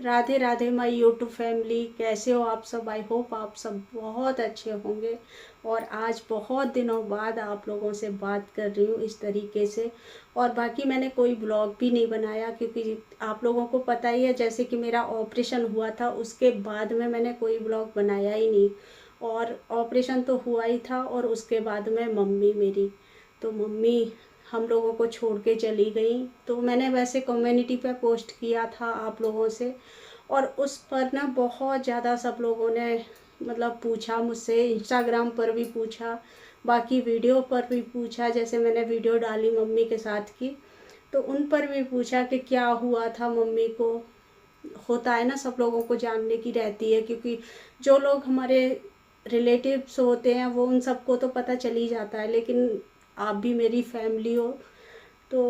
Radhe Radhe my YouTube family, कैसे हो आप सब। आई होप आप सब बहुत अच्छे होंगे। और आज बहुत दिनों बाद आप लोगों से बात कर रही हूँ इस तरीके से। और बाकी मैंने कोई ब्लॉग भी नहीं बनाया क्योंकि आप लोगों को पता ही है, जैसे कि मेरा ऑपरेशन हुआ था उसके बाद में मैंने कोई ब्लॉग बनाया ही नहीं। और ऑपरेशन तो हुआ ही था और उसके बाद में मम्मी मेरी, तो मम्मी हम लोगों को छोड़ के चली गई। तो मैंने वैसे कम्युनिटी पे पोस्ट किया था आप लोगों से, और उस पर ना बहुत ज़्यादा सब लोगों ने मतलब पूछा मुझसे, इंस्टाग्राम पर भी पूछा, बाकी वीडियो पर भी पूछा। जैसे मैंने वीडियो डाली मम्मी के साथ की, तो उन पर भी पूछा कि क्या हुआ था मम्मी को। होता है ना, सब लोगों को जानने की रहती है, क्योंकि जो लोग हमारे रिलेटिव्स होते हैं वो उन सबको तो पता चल ही जाता है, लेकिन आप भी मेरी फैमिली हो। तो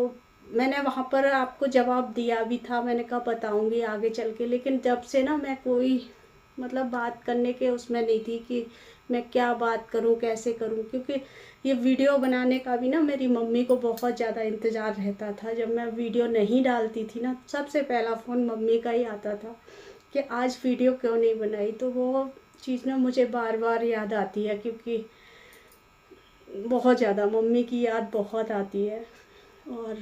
मैंने वहाँ पर आपको जवाब दिया भी था, मैंने कहा बताऊँगी आगे चल के। लेकिन जब से ना मैं कोई मतलब बात करने के उसमें नहीं थी कि मैं क्या बात करूं, कैसे करूं, क्योंकि ये वीडियो बनाने का भी ना मेरी मम्मी को बहुत ज़्यादा इंतज़ार रहता था। जब मैं वीडियो नहीं डालती थी ना, सबसे पहला फ़ोन मम्मी का ही आता था कि आज वीडियो क्यों नहीं बनाई। तो वो चीज़ ना मुझे बार बार याद आती है, क्योंकि बहुत ज़्यादा मम्मी की याद बहुत आती है। और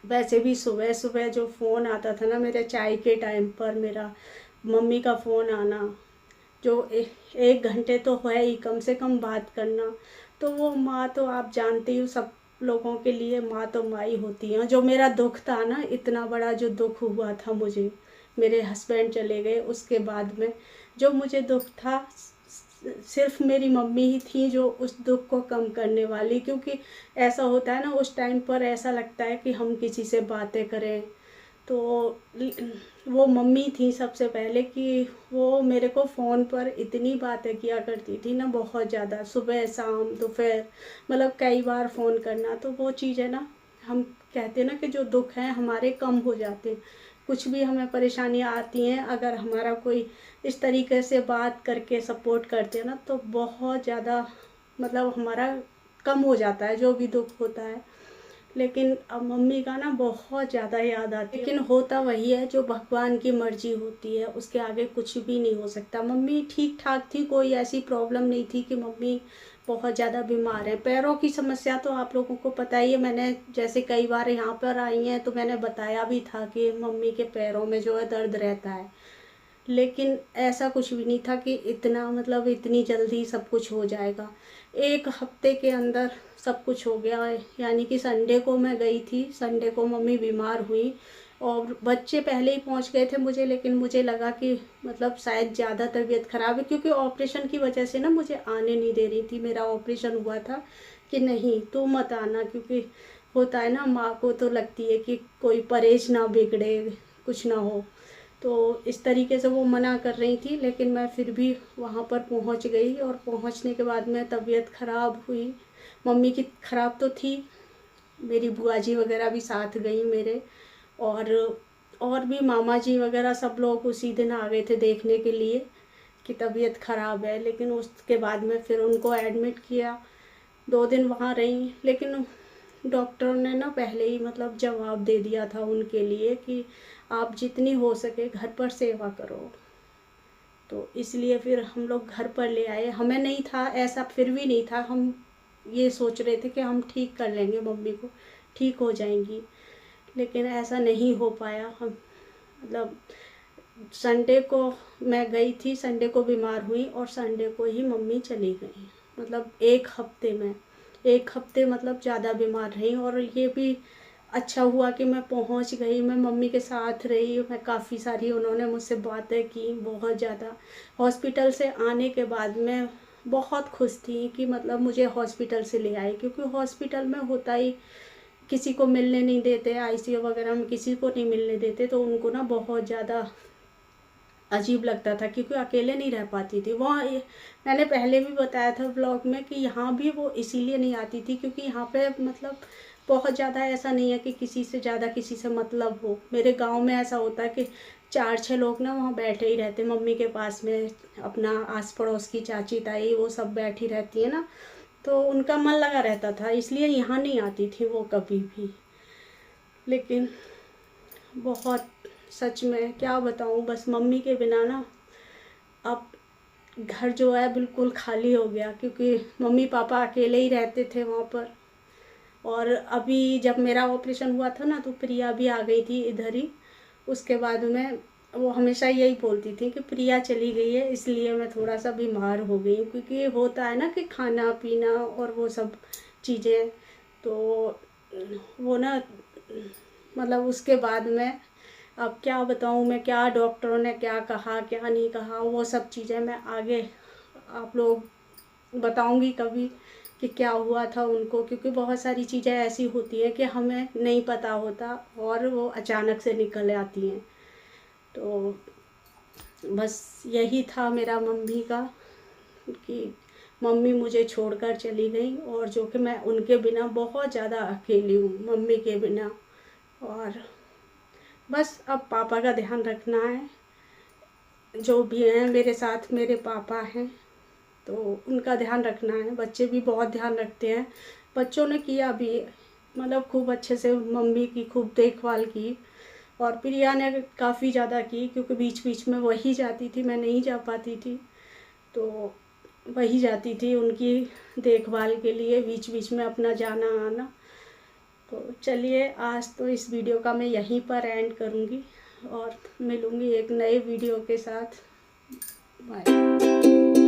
वैसे भी सुबह सुबह जो फ़ोन आता था ना मेरे चाय के टाइम पर, मेरा मम्मी का फ़ोन आना, जो 1 घंटे तो है ही कम से कम बात करना। तो वो माँ तो आप जानती हो, सब लोगों के लिए माँ तो माँ ही होती है। जो मेरा दुख था ना, इतना बड़ा जो दुख हुआ था मुझे, मेरे हस्बैंड चले गए उसके बाद में, जो मुझे दुख था सिर्फ मेरी मम्मी ही थी जो उस दुख को कम करने वाली। क्योंकि ऐसा होता है ना, उस टाइम पर ऐसा लगता है कि हम किसी से बातें करें, तो वो मम्मी थी सबसे पहले, कि वो मेरे को फ़ोन पर इतनी बातें किया करती थी ना, बहुत ज़्यादा, सुबह शाम दोपहर, मतलब कई बार फ़ोन करना। तो वो चीज़ है ना, हम कहते हैं ना कि जो दुख हैं हमारे कम हो जाते हैं। कुछ भी हमें परेशानियाँ आती हैं, अगर हमारा कोई इस तरीके से बात करके सपोर्ट करते हैं ना, तो बहुत ज़्यादा मतलब हमारा कम हो जाता है जो भी दुख होता है। लेकिन अब मम्मी का ना बहुत ज़्यादा याद आती है। लेकिन होता वही है, जो भगवान की मर्जी होती है उसके आगे कुछ भी नहीं हो सकता। मम्मी ठीक ठाक थी, कोई ऐसी प्रॉब्लम नहीं थी कि मम्मी बहुत ज़्यादा बीमार है। पैरों की समस्या तो आप लोगों को पता ही है, मैंने जैसे कई बार यहाँ पर आई हैं तो मैंने बताया भी था कि मम्मी के पैरों में जो है दर्द रहता है। लेकिन ऐसा कुछ भी नहीं था कि इतना मतलब इतनी जल्दी सब कुछ हो जाएगा। 1 हफ्ते के अंदर सब कुछ हो गया है। यानी कि संडे को मैं गई थी, संडे को मम्मी बीमार हुई, और बच्चे पहले ही पहुंच गए थे मुझे। लेकिन मुझे लगा कि मतलब शायद ज़्यादा तबीयत ख़राब है, क्योंकि ऑपरेशन की वजह से ना मुझे आने नहीं दे रही थी। मेरा ऑपरेशन हुआ था कि नहीं तो मत आना, क्योंकि होता है ना, माँ को तो लगती है कि कोई परहेज ना बिगड़े, कुछ ना हो। तो इस तरीके से वो मना कर रही थी, लेकिन मैं फिर भी वहाँ पर पहुँच गई। और पहुँचने के बाद में तबीयत ख़राब हुई, मम्मी की ख़राब तो थी, मेरी बुआ जी वगैरह भी साथ गई मेरे, और और भी मामा जी वगैरह सब लोग उसी दिन आ गए थे देखने के लिए कि तबीयत ख़राब है। लेकिन उसके बाद में फिर उनको एडमिट किया, 2 दिन वहाँ रही। लेकिन डॉक्टर ने ना पहले ही मतलब जवाब दे दिया था उनके लिए कि आप जितनी हो सके घर पर सेवा करो। तो इसलिए फिर हम लोग घर पर ले आए। हमें नहीं था ऐसा, फिर भी नहीं था, हम ये सोच रहे थे कि हम ठीक कर लेंगे मम्मी को, ठीक हो जाएंगी। लेकिन ऐसा नहीं हो पाया। हम मतलब संडे को मैं गई थी, संडे को बीमार हुई और संडे को ही मम्मी चली गई। मतलब 1 हफ्ते में, 1 हफ्ते मतलब ज़्यादा बीमार रही। और ये भी अच्छा हुआ कि मैं पहुंच गई, मैं मम्मी के साथ रही, मैं काफ़ी सारी उन्होंने मुझसे बातें की बहुत ज़्यादा। हॉस्पिटल से आने के बाद में बहुत खुश थी कि मतलब मुझे हॉस्पिटल से ले आए, क्योंकि हॉस्पिटल में होता ही किसी को मिलने नहीं देते, आईसीयू वगैरह में किसी को नहीं मिलने देते। तो उनको ना बहुत ज़्यादा अजीब लगता था, क्योंकि अकेले नहीं रह पाती थी वहाँ। मैंने पहले भी बताया था ब्लॉग में कि यहाँ भी वो इसीलिए नहीं आती थी क्योंकि यहाँ पे मतलब बहुत ज़्यादा ऐसा नहीं है कि किसी से ज़्यादा किसी से मतलब हो। मेरे गांव में ऐसा होता है कि 4-6 लोग ना वहाँ बैठे ही रहते मम्मी के पास में, अपना आस पड़ोस की चाची ताई वो सब बैठी रहती है ना, तो उनका मन लगा रहता था, इसलिए यहाँ नहीं आती थी वो कभी भी। लेकिन बहुत सच में क्या बताऊँ, बस मम्मी के बिना ना अब घर जो है बिल्कुल खाली हो गया, क्योंकि मम्मी पापा अकेले ही रहते थे वहाँ पर। और अभी जब मेरा ऑपरेशन हुआ था ना, तो प्रिया भी आ गई थी इधर ही। उसके बाद में वो हमेशा यही बोलती थी कि प्रिया चली गई है इसलिए मैं थोड़ा सा बीमार हो गई हूँ, क्योंकि होता है ना कि खाना पीना और वो सब चीज़ें। तो वो ना मतलब उसके बाद में अब क्या बताऊँ मैं, क्या डॉक्टरों ने क्या कहा क्या नहीं कहा, वो सब चीज़ें मैं आगे आप लोग बताऊंगी कभी कि क्या हुआ था उनको, क्योंकि बहुत सारी चीज़ें ऐसी होती हैं कि हमें नहीं पता होता और वो अचानक से निकल आती हैं। तो बस यही था मेरा मम्मी का, कि मम्मी मुझे छोड़कर चली गई, और जो कि मैं उनके बिना बहुत ज़्यादा अकेली हूँ मम्मी के बिना। और बस अब पापा का ध्यान रखना है, जो भी हैं मेरे साथ मेरे पापा हैं, तो उनका ध्यान रखना है। बच्चे भी बहुत ध्यान रखते हैं, बच्चों ने किया भी, मतलब खूब अच्छे से मम्मी की खूब देखभाल की। और प्रिया ने काफ़ी ज़्यादा की, क्योंकि बीच बीच में वही जाती थी, मैं नहीं जा पाती थी, तो वही जाती थी उनकी देखभाल के लिए, बीच बीच में अपना जाना आना। तो चलिए, आज तो इस वीडियो का मैं यहीं पर एंड करूँगी और मिलूँगी एक नए वीडियो के साथ। बाय।